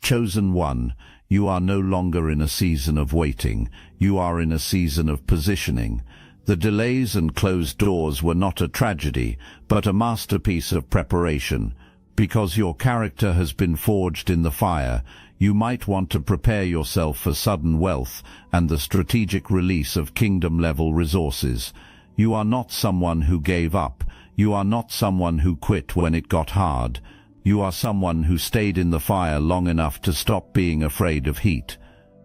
Chosen one, you are no longer in a season of waiting, you are in a season of positioning. The delays and closed doors were not a tragedy, but a masterpiece of preparation. Because your character has been forged in the fire, you might want to prepare yourself for sudden wealth and the strategic release of kingdom-level resources. You are not someone who gave up. You are not someone who quit when it got hard. You are someone who stayed in the fire long enough to stop being afraid of heat.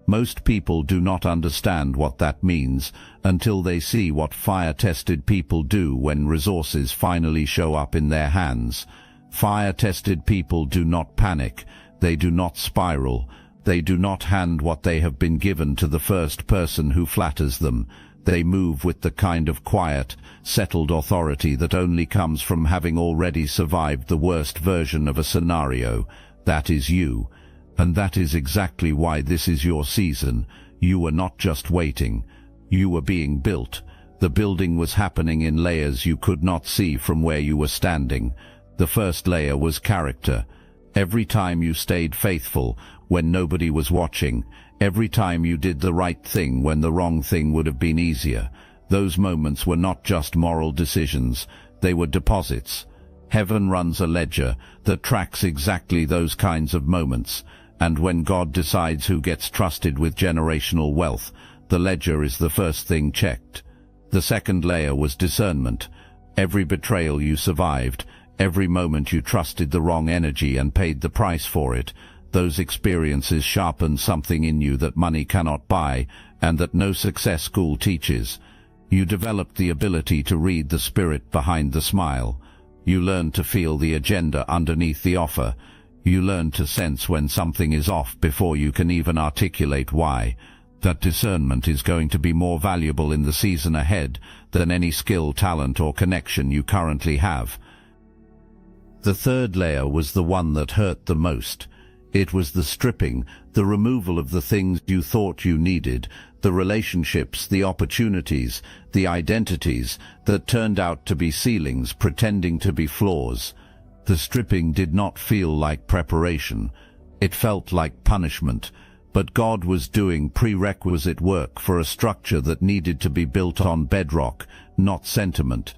Most people do not understand what that means until they see what fire-tested people do when resources finally show up in their hands. Fire-tested people do not panic. They do not spiral. They do not hand what they have been given to the first person who flatters them. They move with the kind of quiet, settled authority that only comes from having already survived the worst version of a scenario. That is you. And that is exactly why this is your season. You were not just waiting. You were being built. The building was happening in layers you could not see from where you were standing. The first layer was character. Every time you stayed faithful when nobody was watching, every time you did the right thing when the wrong thing would have been easier, those moments were not just moral decisions, they were deposits. Heaven runs a ledger that tracks exactly those kinds of moments, and when God decides who gets trusted with generational wealth, the ledger is the first thing checked. The second layer was discernment. Every betrayal you survived, every moment you trusted the wrong energy and paid the price for it, those experiences sharpened something in you that money cannot buy and that no success school teaches. You developed the ability to read the spirit behind the smile. You learned to feel the agenda underneath the offer. You learn to sense when something is off before you can even articulate why. That discernment is going to be more valuable in the season ahead than any skill, talent, or connection you currently have. The third layer was the one that hurt the most. It was the stripping, the removal of the things you thought you needed, the relationships, the opportunities, the identities that turned out to be ceilings pretending to be floors. The stripping did not feel like preparation. It felt like punishment. But God was doing prerequisite work for a structure that needed to be built on bedrock, not sentiment.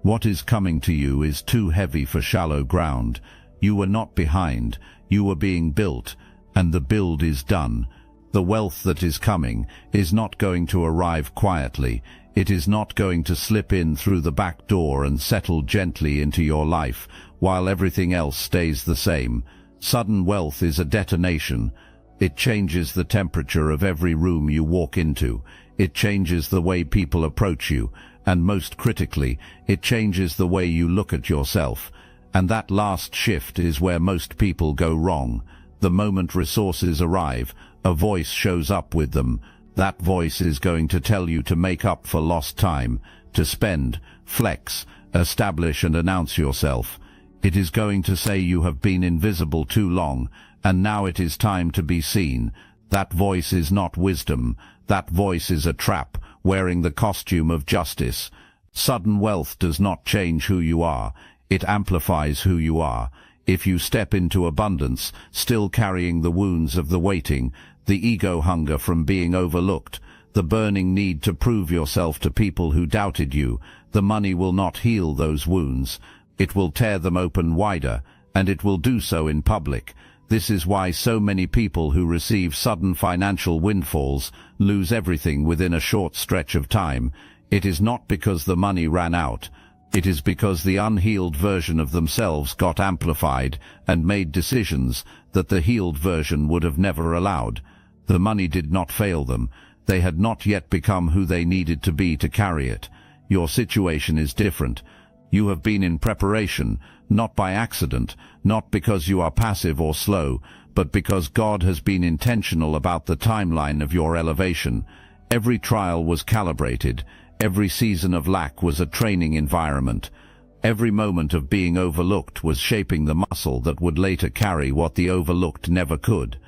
What is coming to you is too heavy for shallow ground. You were not behind. You were being built, and the build is done. The wealth that is coming is not going to arrive quietly. It is not going to slip in through the back door and settle gently into your life, while everything else stays the same. Sudden wealth is a detonation. It changes the temperature of every room you walk into. It changes the way people approach you, and most critically, it changes the way you look at yourself. And that last shift is where most people go wrong. The moment resources arrive, a voice shows up with them. That voice is going to tell you to make up for lost time, to spend, flex, establish and announce yourself. It is going to say you have been invisible too long, and now it is time to be seen. That voice is not wisdom. That voice is a trap, wearing the costume of justice. Sudden wealth does not change who you are. It amplifies who you are. If you step into abundance, still carrying the wounds of the waiting, the ego hunger from being overlooked, the burning need to prove yourself to people who doubted you, the money will not heal those wounds. It will tear them open wider, and it will do so in public. This is why so many people who receive sudden financial windfalls lose everything within a short stretch of time. It is not because the money ran out. It is because the unhealed version of themselves got amplified and made decisions that the healed version would have never allowed. The money did not fail them. They had not yet become who they needed to be to carry it. Your situation is different. You have been in preparation, not by accident, not because you are passive or slow, but because God has been intentional about the timeline of your elevation. Every trial was calibrated. Every season of lack was a training environment. Every moment of being overlooked was shaping the muscle that would later carry what the overlooked never could.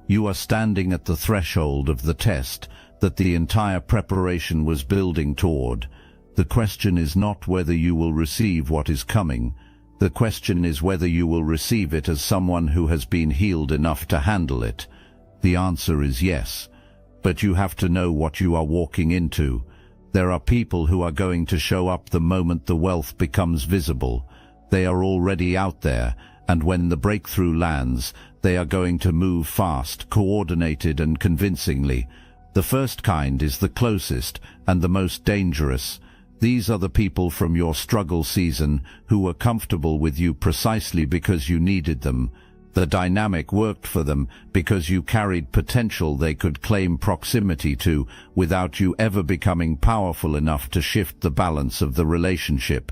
You are standing at the threshold of the test that the entire preparation was building toward. The question is not whether you will receive what is coming. The question is whether you will receive it as someone who has been healed enough to handle it. The answer is yes. But you have to know what you are walking into. There are people who are going to show up the moment the wealth becomes visible. They are already out there, and when the breakthrough lands, they are going to move fast, coordinated and convincingly. The first kind is the closest and the most dangerous. These are the people from your struggle season who were comfortable with you precisely because you needed them. The dynamic worked for them because you carried potential they could claim proximity to without you ever becoming powerful enough to shift the balance of the relationship.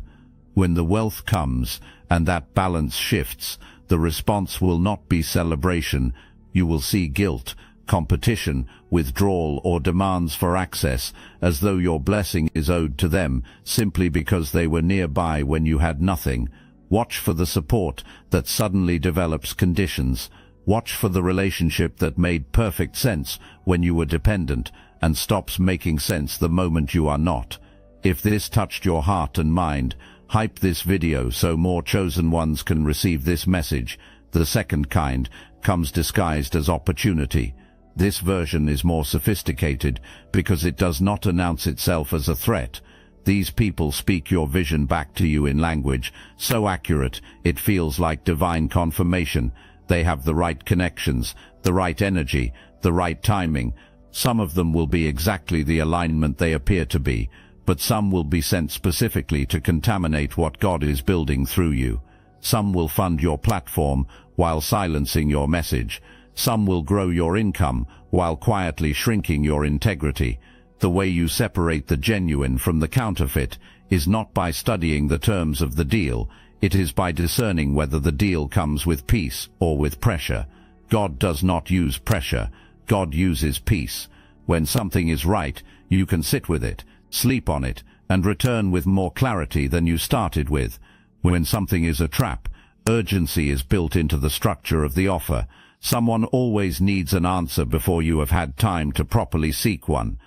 When the wealth comes and that balance shifts, the response will not be celebration. You will see guilt, competition, withdrawal or demands for access, as though your blessing is owed to them simply because they were nearby when you had nothing. Watch for the support that suddenly develops conditions. Watch for the relationship that made perfect sense when you were dependent and stops making sense the moment you are not. If this touched your heart and mind, hype this video so more chosen ones can receive this message. The second kind comes disguised as opportunity. This version is more sophisticated because it does not announce itself as a threat. These people speak your vision back to you in language so accurate it feels like divine confirmation. They have the right connections, the right energy, the right timing. Some of them will be exactly the alignment they appear to be, but some will be sent specifically to contaminate what God is building through you. Some will fund your platform while silencing your message. Some will grow your income while quietly shrinking your integrity. The way you separate the genuine from the counterfeit is not by studying the terms of the deal. It is by discerning whether the deal comes with peace or with pressure. God does not use pressure. God uses peace. When something is right, you can sit with it, sleep on it, and return with more clarity than you started with. When something is a trap, urgency is built into the structure of the offer. Someone always needs an answer before you have had time to properly seek one.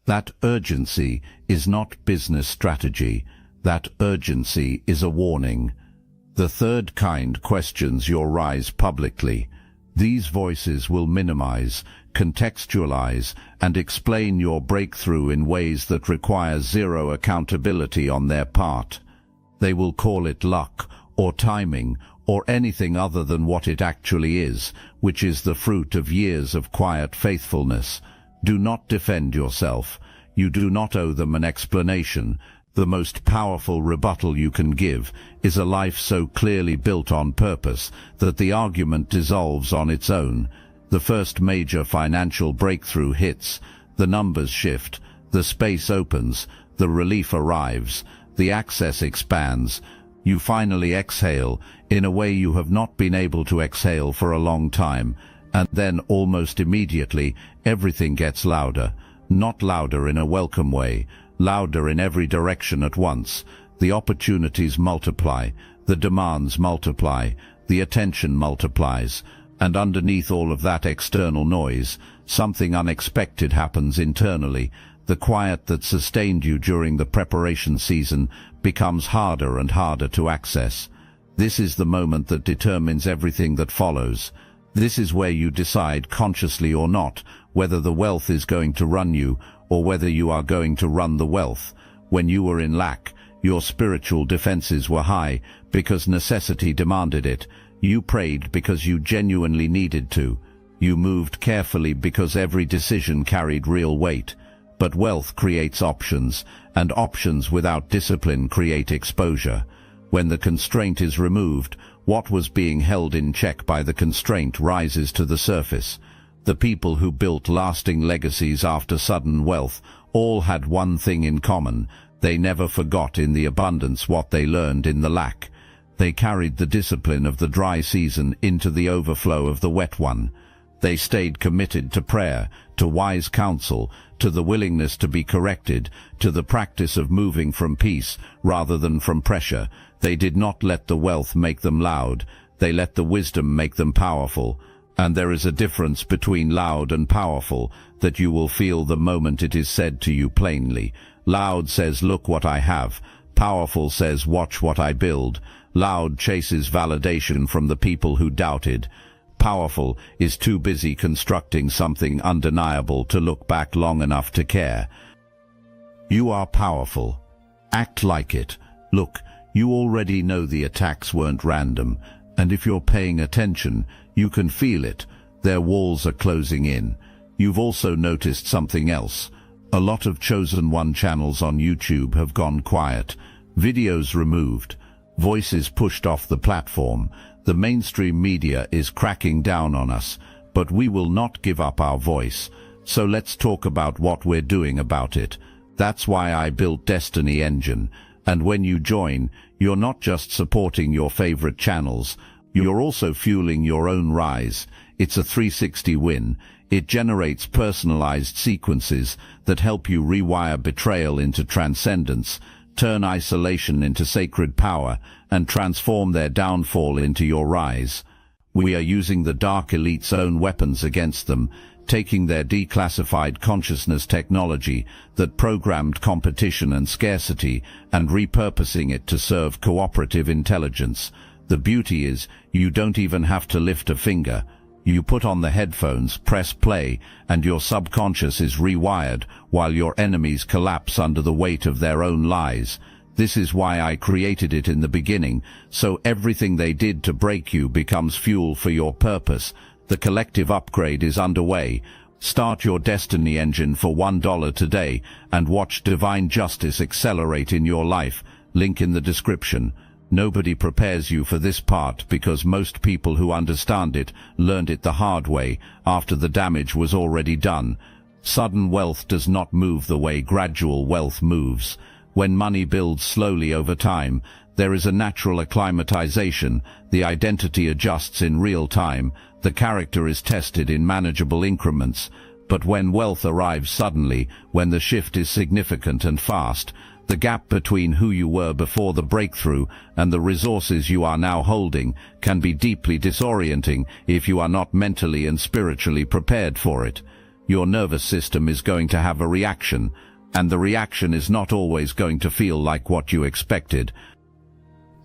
That urgency is not business strategy. That urgency is a warning. The third kind questions your rise publicly. These voices will minimize, contextualize, and explain your breakthrough in ways that require zero accountability on their part. They will call it luck, or timing, or anything other than what it actually is, which is the fruit of years of quiet faithfulness. Do not defend yourself. You do not owe them an explanation. The most powerful rebuttal you can give is a life so clearly built on purpose that the argument dissolves on its own. The first major financial breakthrough hits. The numbers shift. The space opens. The relief arrives. The access expands. You finally exhale in a way you have not been able to exhale for a long time. And then almost immediately, everything gets louder. Not louder in a welcome way, louder in every direction at once. The opportunities multiply, the demands multiply, the attention multiplies, and underneath all of that external noise, something unexpected happens internally. The quiet that sustained you during the preparation season becomes harder and harder to access. This is the moment that determines everything that follows. This is where you decide, consciously or not, whether the wealth is going to run you or whether you are going to run the wealth. When you were in lack, your spiritual defenses were high because necessity demanded it. You prayed because you genuinely needed to. You moved carefully because every decision carried real weight. But wealth creates options, and options without discipline create exposure. When the constraint is removed, what was being held in check by the constraint rises to the surface. The people who built lasting legacies after sudden wealth all had one thing in common. They never forgot in the abundance what they learned in the lack. They carried the discipline of the dry season into the overflow of the wet one. They stayed committed to prayer, to wise counsel, to the willingness to be corrected, to the practice of moving from peace rather than from pressure. They did not let the wealth make them loud. They let the wisdom make them powerful. And there is a difference between loud and powerful that you will feel the moment it is said to you plainly. Loud says, "Look what I have." Powerful says, "Watch what I build." Loud chases validation from the people who doubted. Powerful is too busy constructing something undeniable to look back long enough to care. You are powerful. Act like it. Look, you already know the attacks weren't random, and if you're paying attention, you can feel it. Their walls are closing in. You've also noticed something else. A lot of Chosen One channels on YouTube have gone quiet. Videos removed. Voices pushed off the platform. The mainstream media is cracking down on us, but we will not give up our voice. So let's talk about what we're doing about it. That's why I built Destiny Engine. And when you join, you're not just supporting your favorite channels, you're also fueling your own rise. It's a 360 win. It generates personalized sequences that help you rewire betrayal into transcendence, turn isolation into sacred power, and transform their downfall into your rise. We are using the Dark Elite's own weapons against them, taking their declassified consciousness technology that programmed competition and scarcity and repurposing it to serve cooperative intelligence. The beauty is, you don't even have to lift a finger. You put on the headphones, press play, and your subconscious is rewired while your enemies collapse under the weight of their own lies. This is why I created it in the beginning, so everything they did to break you becomes fuel for your purpose. The collective upgrade is underway. Start your Destiny Engine for $1 today and watch divine justice accelerate in your life. Link in the description. Nobody prepares you for this part because most people who understand it learned it the hard way after the damage was already done. Sudden wealth does not move the way gradual wealth moves. When money builds slowly over time, there is a natural acclimatization. The identity adjusts in real time. The character is tested in manageable increments. But when wealth arrives suddenly, when the shift is significant and fast, the gap between who you were before the breakthrough and the resources you are now holding can be deeply disorienting if you are not mentally and spiritually prepared for it. Your nervous system is going to have a reaction, and the reaction is not always going to feel like what you expected.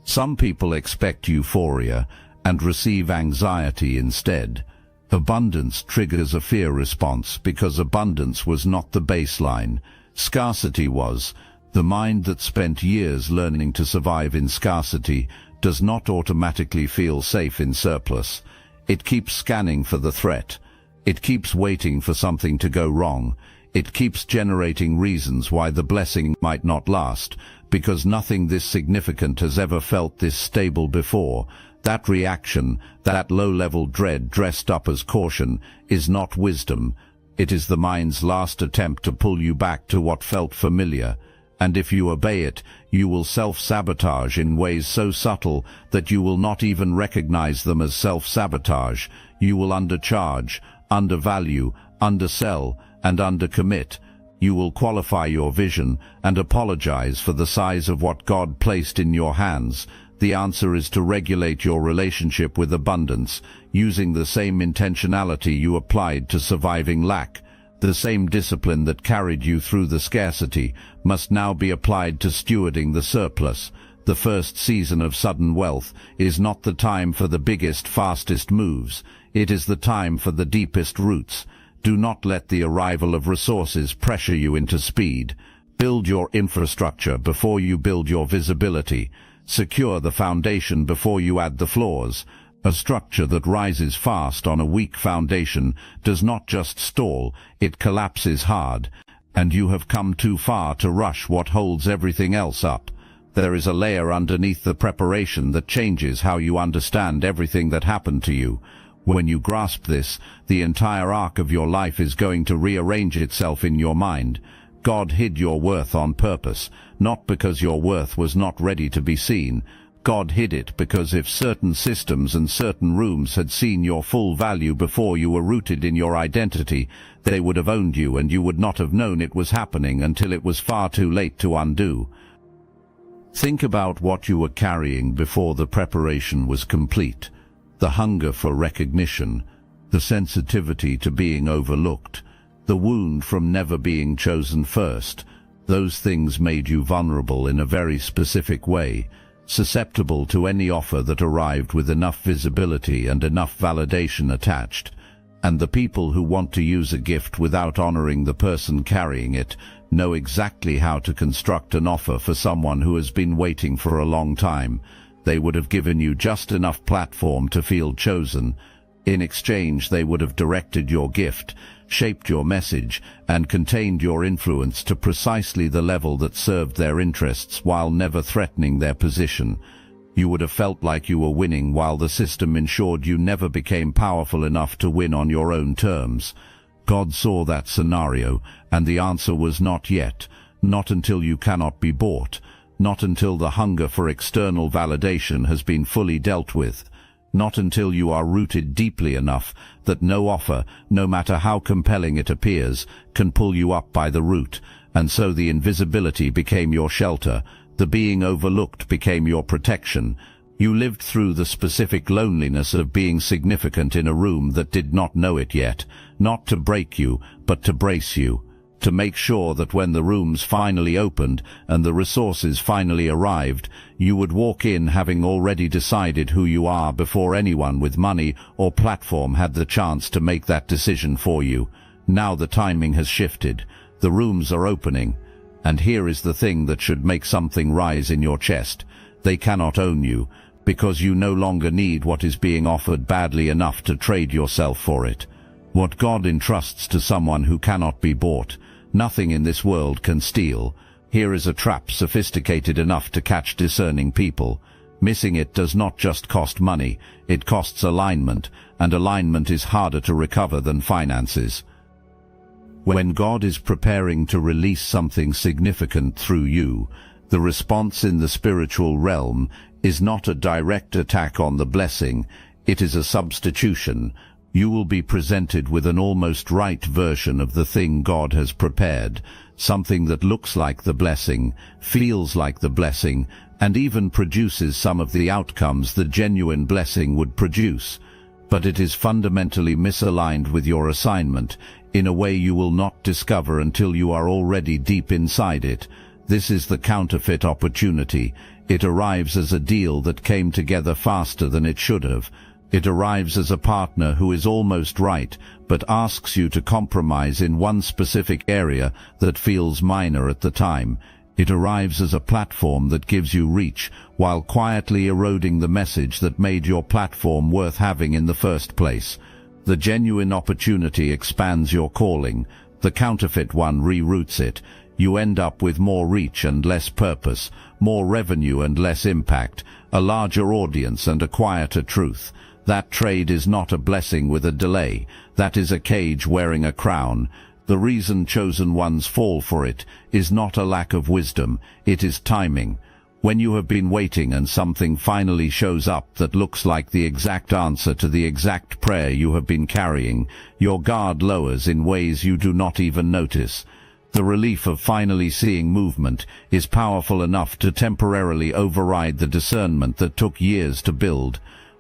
Some people expect euphoria and receive anxiety instead. Abundance triggers a fear response because abundance was not the baseline. Scarcity was. The mind that spent years learning to survive in scarcity does not automatically feel safe in surplus. It keeps scanning for the threat. It keeps waiting for something to go wrong. It keeps generating reasons why the blessing might not last, because nothing this significant has ever felt this stable before. That reaction, that low-level dread dressed up as caution, is not wisdom. It is the mind's last attempt to pull you back to what felt familiar. And if you obey it, you will self-sabotage in ways so subtle that you will not even recognize them as self-sabotage. You will undercharge, undervalue, undersell, and undercommit. You will qualify your vision and apologize for the size of what God placed in your hands. The answer is to regulate your relationship with abundance, using the same intentionality you applied to surviving lack. The same discipline that carried you through the scarcity must now be applied to stewarding the surplus. The first season of sudden wealth is not the time for the biggest, fastest moves. It is the time for the deepest roots. Do not let the arrival of resources pressure you into speed. Build your infrastructure before you build your visibility. Secure the foundation before you add the floors. A structure that rises fast on a weak foundation does not just stall, it collapses hard, and you have come too far to rush what holds everything else up. There is a layer underneath the preparation that changes how you understand everything that happened to you. When you grasp this, the entire arc of your life is going to rearrange itself in your mind. God hid your worth on purpose, not because your worth was not ready to be seen. God hid it because if certain systems and certain rooms had seen your full value before you were rooted in your identity, they would have owned you and you would not have known it was happening until it was far too late to undo. Think about what you were carrying before the preparation was complete. The hunger for recognition, the sensitivity to being overlooked, the wound from never being chosen first. Those things made you vulnerable in a very specific way. susceptible to any offer that arrived with enough visibility and enough validation attached. And the people who want to use a gift without honoring the person carrying it know exactly how to construct an offer for someone who has been waiting for a long time. They would have given you just enough platform to feel chosen. In exchange, they would have directed your gift, shaped your message, and contained your influence to precisely the level that served their interests while never threatening their position. You would have felt like you were winning while the system ensured you never became powerful enough to win on your own terms. God saw that scenario, and the answer was not yet, not until you cannot be bought, not until the hunger for external validation has been fully dealt with, not until you are rooted deeply enough that no offer, no matter how compelling it appears, can pull you up by the root, and so the invisibility became your shelter, the being overlooked became your protection. You lived through the specific loneliness of being significant in a room that did not know it yet, not to break you, but to brace you, to make sure that when the rooms finally opened and the resources finally arrived, you would walk in having already decided who you are before anyone with money or platform had the chance to make that decision for you. Now the timing has shifted. The rooms are opening. And here is the thing that should make something rise in your chest. They cannot own you, because you no longer need what is being offered badly enough to trade yourself for it. What God entrusts to someone who cannot be bought, nothing in this world can steal. Here is a trap sophisticated enough to catch discerning people. Missing it does not just cost money, it costs alignment, and alignment is harder to recover than finances. When God is preparing to release something significant through you, the response in the spiritual realm is not a direct attack on the blessing, it is a substitution. You will be presented with an almost right version of the thing God has prepared, something that looks like the blessing, feels like the blessing, and even produces some of the outcomes the genuine blessing would produce. But it is fundamentally misaligned with your assignment, in a way you will not discover until you are already deep inside it. This is the counterfeit opportunity. It arrives as a deal that came together faster than it should have. It arrives as a partner who is almost right, but asks you to compromise in one specific area that feels minor at the time. It arrives as a platform that gives you reach, while quietly eroding the message that made your platform worth having in the first place. The genuine opportunity expands your calling. The counterfeit one reroutes it. You end up with more reach and less purpose, more revenue and less impact, a larger audience and a quieter truth. That trade is not a blessing with a delay. That is a cage wearing a crown. The reason chosen ones fall for it is not a lack of wisdom, it is timing. When you have been waiting and something finally shows up that looks like the exact answer to the exact prayer you have been carrying, your guard lowers in ways you do not even notice. The relief of finally seeing movement is powerful enough to temporarily override the discernment that took years to build.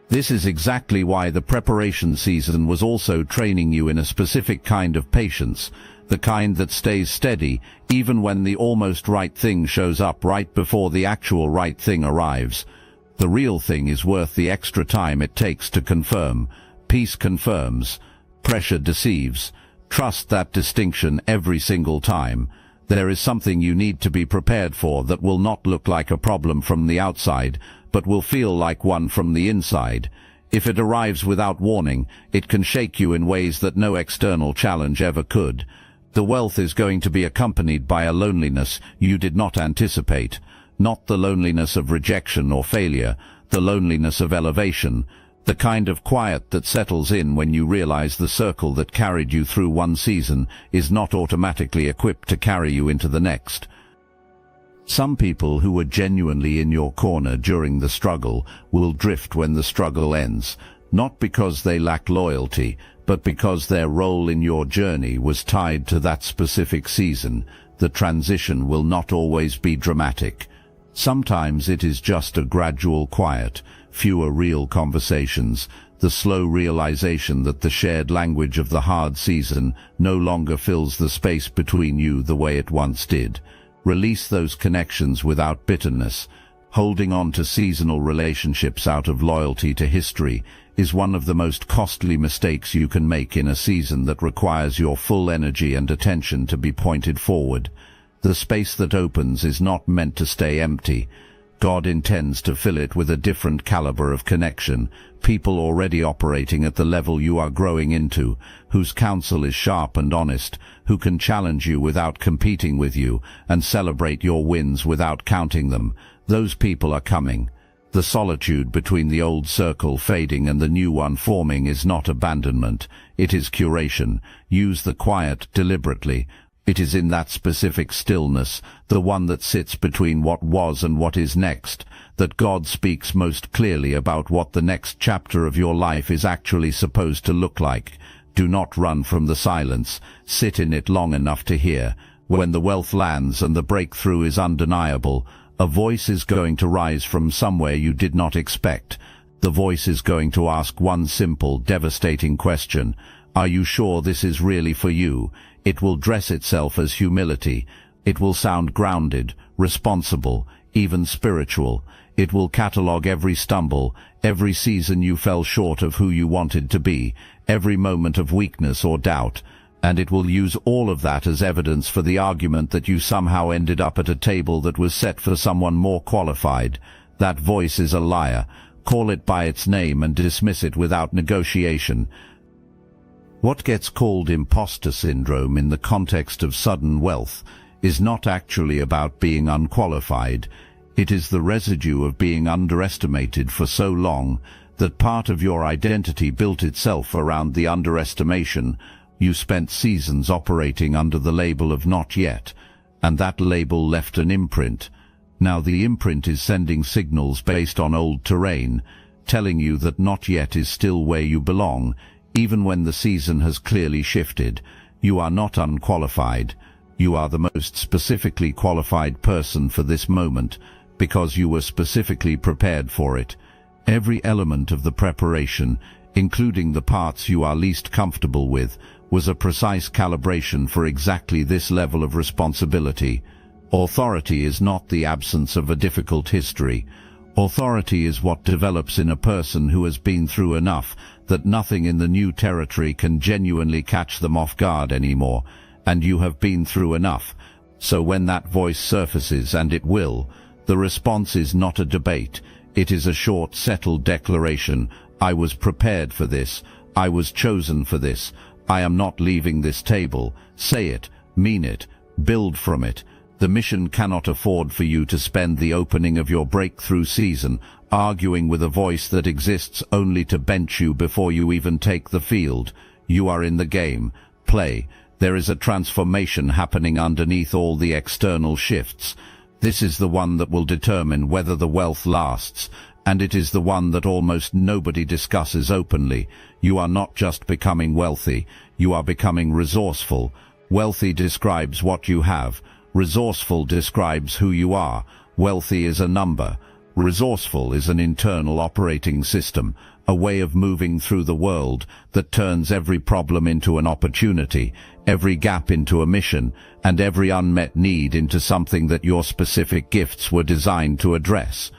This is exactly why the preparation season was also training you in a specific kind of patience, the kind that stays steady even when the almost right thing shows up right before the actual right thing arrives. The real thing is worth the extra time it takes to confirm. Peace confirms. Pressure deceives. Trust that distinction every single time. There is something you need to be prepared for that will not look like a problem from the outside, but will feel like one from the inside. If it arrives without warning, it can shake you in ways that no external challenge ever could. The wealth is going to be accompanied by a loneliness you did not anticipate, not the loneliness of rejection or failure, the loneliness of elevation, the kind of quiet that settles in when you realize the circle that carried you through one season is not automatically equipped to carry you into the next. Some people who were genuinely in your corner during the struggle will drift when the struggle ends, not because they lack loyalty, but because their role in your journey was tied to that specific season. The transition will not always be dramatic. Sometimes it is just a gradual quiet, fewer real conversations, the slow realization that the shared language of the hard season no longer fills the space between you the way it once did. Release those connections without bitterness. Holding on to seasonal relationships out of loyalty to history is one of the most costly mistakes you can make in a season that requires your full energy and attention to be pointed forward. The space that opens is not meant to stay empty. God intends to fill it with a different caliber of connection, people already operating at the level you are growing into, whose counsel is sharp and honest, who can challenge you without competing with you, and celebrate your wins without counting them. Those people are coming. The solitude between the old circle fading and the new one forming is not abandonment, it is curation. Use the quiet deliberately. It is in that specific stillness, the one that sits between what was and what is next, that God speaks most clearly about what the next chapter of your life is actually supposed to look like. Do not run from the silence. Sit in it long enough to hear. When the wealth lands and the breakthrough is undeniable, a voice is going to rise from somewhere you did not expect. The voice is going to ask one simple, devastating question. Are you sure this is really for you? It will dress itself as humility. It will sound grounded, responsible, even spiritual. It will catalogue every stumble, every season you fell short of who you wanted to be, every moment of weakness or doubt, and it will use all of that as evidence for the argument that you somehow ended up at a table that was set for someone more qualified. That voice is a liar. Call it by its name and dismiss it without negotiation. What gets called imposter syndrome in the context of sudden wealth is not actually about being unqualified. It is the residue of being underestimated for so long that part of your identity built itself around the underestimation. You spent seasons operating under the label of not yet, and that label left an imprint. Now the imprint is sending signals based on old terrain, telling you that not yet is still where you belong. Even when the season has clearly shifted, you are not unqualified. You are the most specifically qualified person for this moment, because you were specifically prepared for it. Every element of the preparation, including the parts you are least comfortable with, was a precise calibration for exactly this level of responsibility. Authority is not the absence of a difficult history. Authority is what develops in a person who has been through enough that nothing in the new territory can genuinely catch them off guard anymore, and you have been through enough. So when that voice surfaces, and it will, the response is not a debate. It is a short, settled declaration. I was prepared for this. I was chosen for this. I am not leaving this table. Say it, mean it, build from it. The mission cannot afford for you to spend the opening of your breakthrough season arguing with a voice that exists only to bench you before you even take the field. You are in the game. Play. There is a transformation happening underneath all the external shifts. This is the one that will determine whether the wealth lasts, and it is the one that almost nobody discusses openly. You are not just becoming wealthy, you are becoming resourceful. Wealthy describes what you have. Resourceful describes who you are. Wealthy is a number. Resourceful is an internal operating system, a way of moving through the world that turns every problem into an opportunity, every gap into a mission, and every unmet need into something that your specific gifts were designed to address.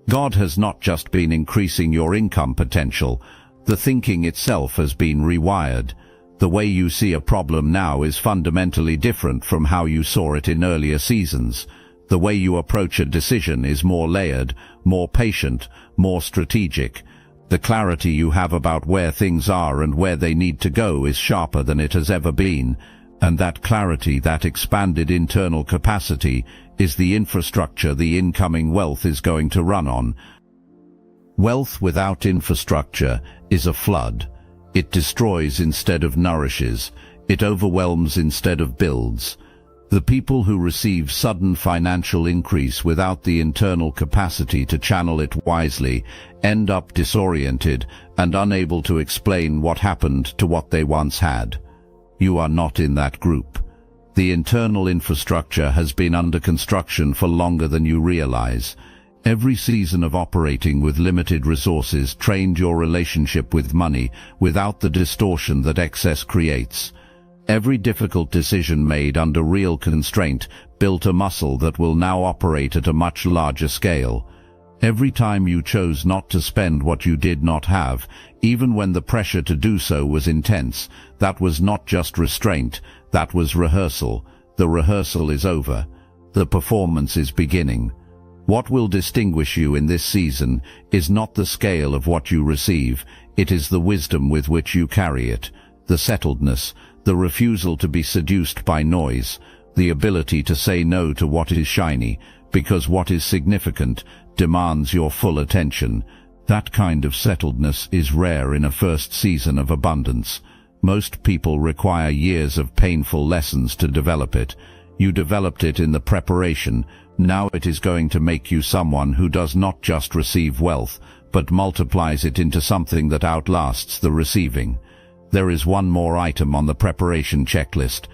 God has not just been increasing your income potential. The thinking itself has been rewired. The way you see a problem now is fundamentally different from how you saw it in earlier seasons. The way you approach a decision is more layered, more patient, more strategic. The clarity you have about where things are and where they need to go is sharper than it has ever been. And that clarity, that expanded internal capacity, is the infrastructure the incoming wealth is going to run on. Wealth without infrastructure is a flood. It destroys instead of nourishes. It overwhelms instead of builds. The people who receive sudden financial increase without the internal capacity to channel it wisely end up disoriented and unable to explain what happened to what they once had. You are not in that group. The internal infrastructure has been under construction for longer than you realize. Every season of operating with limited resources trained your relationship with money without the distortion that excess creates. Every difficult decision made under real constraint built a muscle that will now operate at a much larger scale. Every time you chose not to spend what you did not have, even when the pressure to do so was intense, that was not just restraint, that was rehearsal. The rehearsal is over. The performance is beginning. What will distinguish you in this season is not the scale of what you receive, it is the wisdom with which you carry it, the settledness, the refusal to be seduced by noise, the ability to say no to what is shiny, because what is significant demands your full attention. That kind of settledness is rare in a first season of abundance. Most people require years of painful lessons to develop it. You developed it in the preparation. Now it is going to make you someone who does not just receive wealth, but multiplies it into something that outlasts the receiving. There is one more item on the preparation checklist.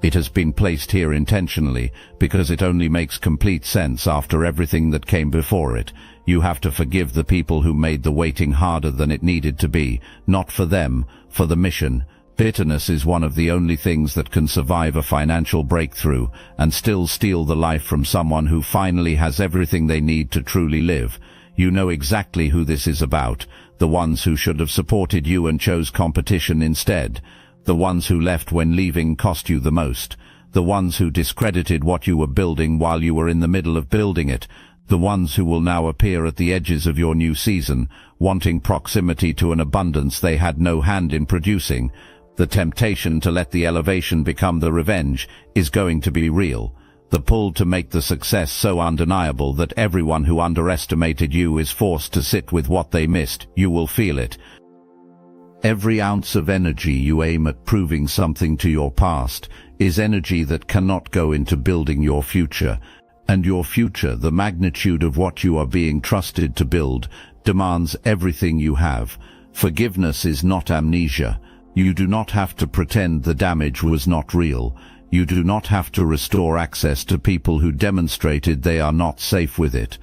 It has been placed here intentionally because it only makes complete sense after everything that came before it. You have to forgive the people who made the waiting harder than it needed to be, not for them, for the mission. Bitterness is one of the only things that can survive a financial breakthrough and still steal the life from someone who finally has everything they need to truly live. You know exactly who this is about, the ones who should have supported you and chose competition instead. The ones who left when leaving cost you the most. The ones who discredited what you were building while you were in the middle of building it. The ones who will now appear at the edges of your new season, wanting proximity to an abundance they had no hand in producing. The temptation to let the elevation become the revenge is going to be real. The pull to make the success so undeniable that everyone who underestimated you is forced to sit with what they missed. You will feel it. Every ounce of energy you aim at proving something to your past is energy that cannot go into building your future. And your future, the magnitude of what you are being trusted to build, demands everything you have. Forgiveness is not amnesia. You do not have to pretend the damage was not real. You do not have to restore access to people who demonstrated they are not safe with it.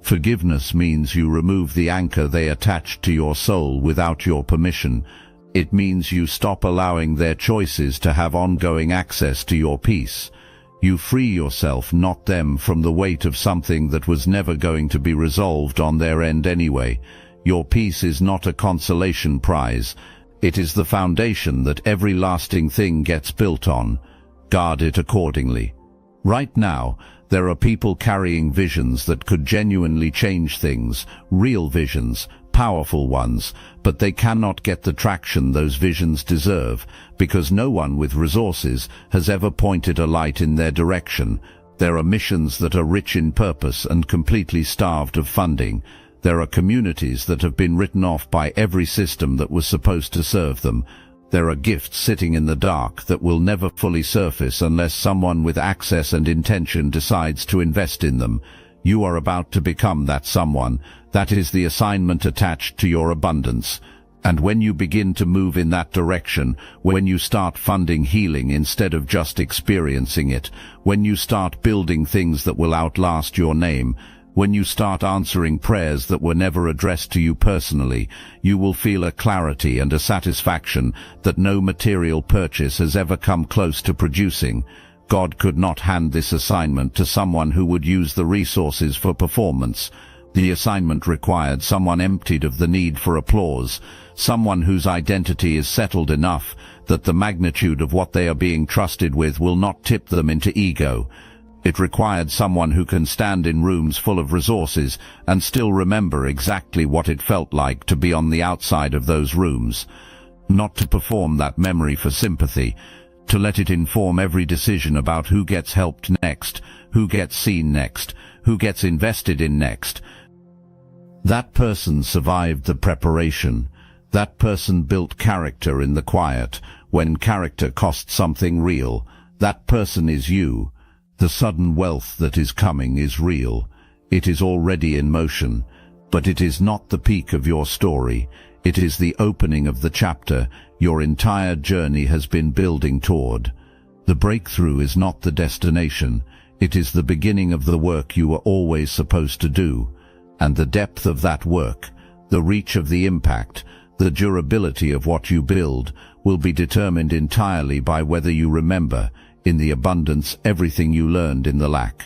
Forgiveness means you remove the anchor they attached to your soul without your permission. It means you stop allowing their choices to have ongoing access to your peace. You free yourself, not them, from the weight of something that was never going to be resolved on their end anyway. Your peace is not a consolation prize. It is the foundation that every lasting thing gets built on. Guard it accordingly. Right now, there are people carrying visions that could genuinely change things, real visions, powerful ones, but they cannot get the traction those visions deserve because no one with resources has ever pointed a light in their direction. There are missions that are rich in purpose and completely starved of funding. There are communities that have been written off by every system that was supposed to serve them. There are gifts sitting in the dark that will never fully surface unless someone with access and intention decides to invest in them. You are about to become that someone. That is the assignment attached to your abundance. And when you begin to move in that direction, when you start funding healing instead of just experiencing it, when you start building things that will outlast your name, when you start answering prayers that were never addressed to you personally, you will feel a clarity and a satisfaction that no material purchase has ever come close to producing. God could not hand this assignment to someone who would use the resources for performance. The assignment required someone emptied of the need for applause, someone whose identity is settled enough that the magnitude of what they are being trusted with will not tip them into ego. It required someone who can stand in rooms full of resources and still remember exactly what it felt like to be on the outside of those rooms. Not to perform that memory for sympathy, to let it inform every decision about who gets helped next, who gets seen next, who gets invested in next. That person survived the preparation. That person built character in the quiet, when character cost something real. That person is you. The sudden wealth that is coming is real. It is already in motion, but it is not the peak of your story. It is the opening of the chapter your entire journey has been building toward. The breakthrough is not the destination. It is the beginning of the work you were always supposed to do. And the depth of that work, the reach of the impact, the durability of what you build will be determined entirely by whether you remember in the abundance everything you learned in the lack.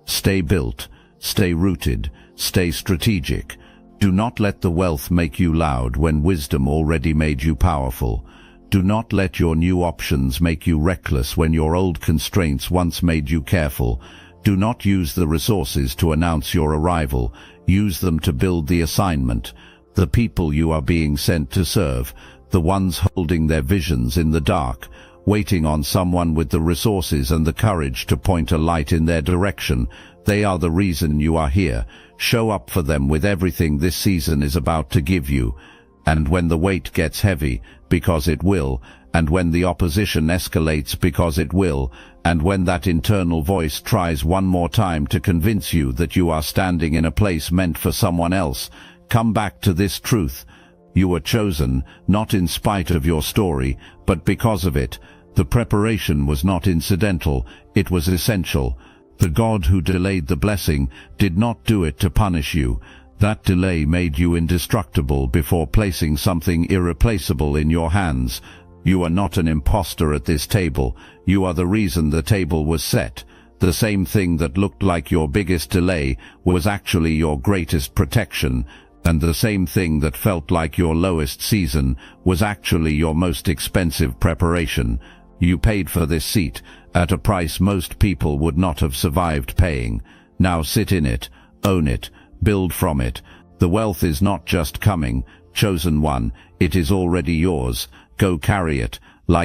Stay built, stay rooted, Stay strategic. Do not let the wealth make you loud when wisdom already made you powerful. Do not let your new options make you reckless when your old constraints once made you careful. Do not use the resources to announce your arrival. Use them to build the assignment. The people you are being sent to serve, the ones holding their visions in the dark, waiting on someone with the resources and the courage to point a light in their direction. They are the reason you are here. Show up for them with everything this season is about to give you. And when the weight gets heavy, because it will, and when the opposition escalates, because it will, and when that internal voice tries one more time to convince you that you are standing in a place meant for someone else, come back to this truth. You were chosen, not in spite of your story, but because of it. The preparation was not incidental, it was essential. The God who delayed the blessing did not do it to punish you. That delay made you indestructible before placing something irreplaceable in your hands. You are not an imposter at this table. You are the reason the table was set. The same thing that looked like your biggest delay was actually your greatest protection, and the same thing that felt like your lowest season was actually your most expensive preparation. You paid for this seat at a price most people would not have survived paying. Now sit in it, own it, build from it. The wealth is not just coming, chosen one, it is already yours. Go carry it,